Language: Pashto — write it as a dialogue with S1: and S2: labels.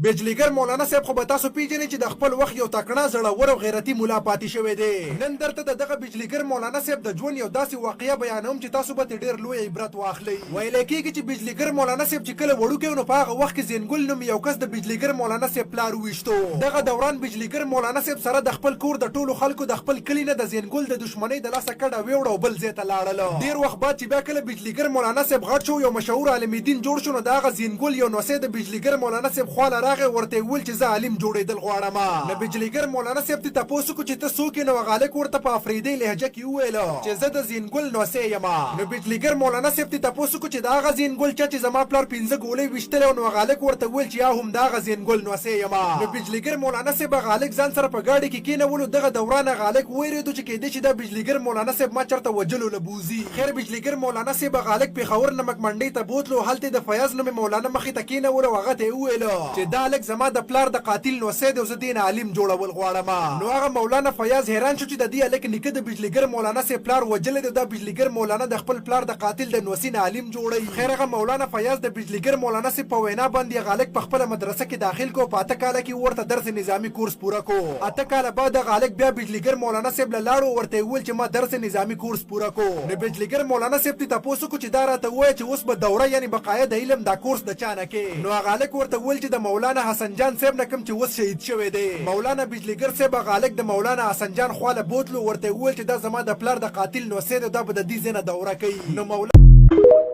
S1: بجلیګر مولانا صاحب خو به تاسو پیژنئ چې د خپل وخت یو تکړه زړور او غیرتي مولا پاتې شوی دی. نن درته د دغه بجلیګر مولانا صاحب د ژوند یو داسې واقعه بیانوم چې تاسو به ډېر لوی عبرت واخلئ. ویل کېږي چې بجلیګر مولانا صاحب چې کله وړوکی و نو په هغه وخت کې زینګل نوم یو کس د بجلیګر مولانا صاحب پلار وویشتو. دغه دوران بجلیګر مولانا صاحب سره د خپل کور د ټولو خلکو د خپل کلي نه د زینګل د دښمنۍ د لاسه کډه ویوړه او بل ځای ته لاړله. ډېر وخت بعد چې بیا کله بجلیګر مولانا صاحب غټ شو یو مشهور عالم دین جوړ شو نو د هغه زینګل یو نوسی د بجلیګر مولانا صاحب خواله راغی ورته یې ویل چې زه عالم جوړېدل غواړم. نو بجلیګر مولانا صاحب ته تپوس وکړو چې ته څوک یې؟ نو هغه هلک ورته په افریدي لهجه کې وویل چې زه د زینګل نوسی یم. نو بجلیګر مولانا صاحب ته تپوس وکړو چې د هغه زینګل چا چې زما پلار 15 ګولۍ ویشتلی. نو هغه هلک ورته وویل چې یا هم د هغه زینګل نوسی یم. نو بجلیګر مولانا صاحب هغه هلک ځان سره په ګاډۍ کې کېنولو. دغه دوران هغه هلک وویرېدو چې کېدای شي دا بجلیګر مولانا صاحب ما چېرته وجلو له بوځي. خیر بجلیګر مولانا صاحب هغه هلک پېښور نمک منډۍ ته بوتلو. هلته د فیاض نومې مولانا مخې ته کېنولو. هغه ته یې وویل چې دا هلک زما د پلار د قاتل نوسی دی او زه دې نه عالم جوړول غواړم. نو هغه مولانا فیاض حیران شو چې د دې هلک نیکه د بجلیګر مولانا صاحب پلار وجلی دی. دا بجلیګر مولانا د خپل پلار د قاتل د نوسي نه عالم جوړوي. خیر هغه مولانا فیاض د بجلیګر مولانا صاحب په وینا باندې هغه هلک په خپله مدرسه کې داخل کو. په 8 کاله کې ورته درس نظامي کورس پوره کو. 8 کاله بعد هغه هلک بیا بجلیګر مولانا صاحب له لاړو. ورته یې وویل چې ما درس نظامي کورس پوره کو. نو بجلیګر مولانا صاحب ته تپوس وکړو چې دا راته ووایه چې اوس به دوره یعنې بقایه د علم دا کورس د چا نه کې؟ نو هغه هلک ورته وویل چې د مولانا حسن جان صاحب نه کوم چې اوس شهید شوی دی. مولانا بجلیګر صاحب هغه هلک د مولانا حسن جان خواله بوتلو. ورته یې وویل چې دا زما د پلار د قاتل نوسی دی، دا به د دې ځای نه دوره کوي. نو مولانا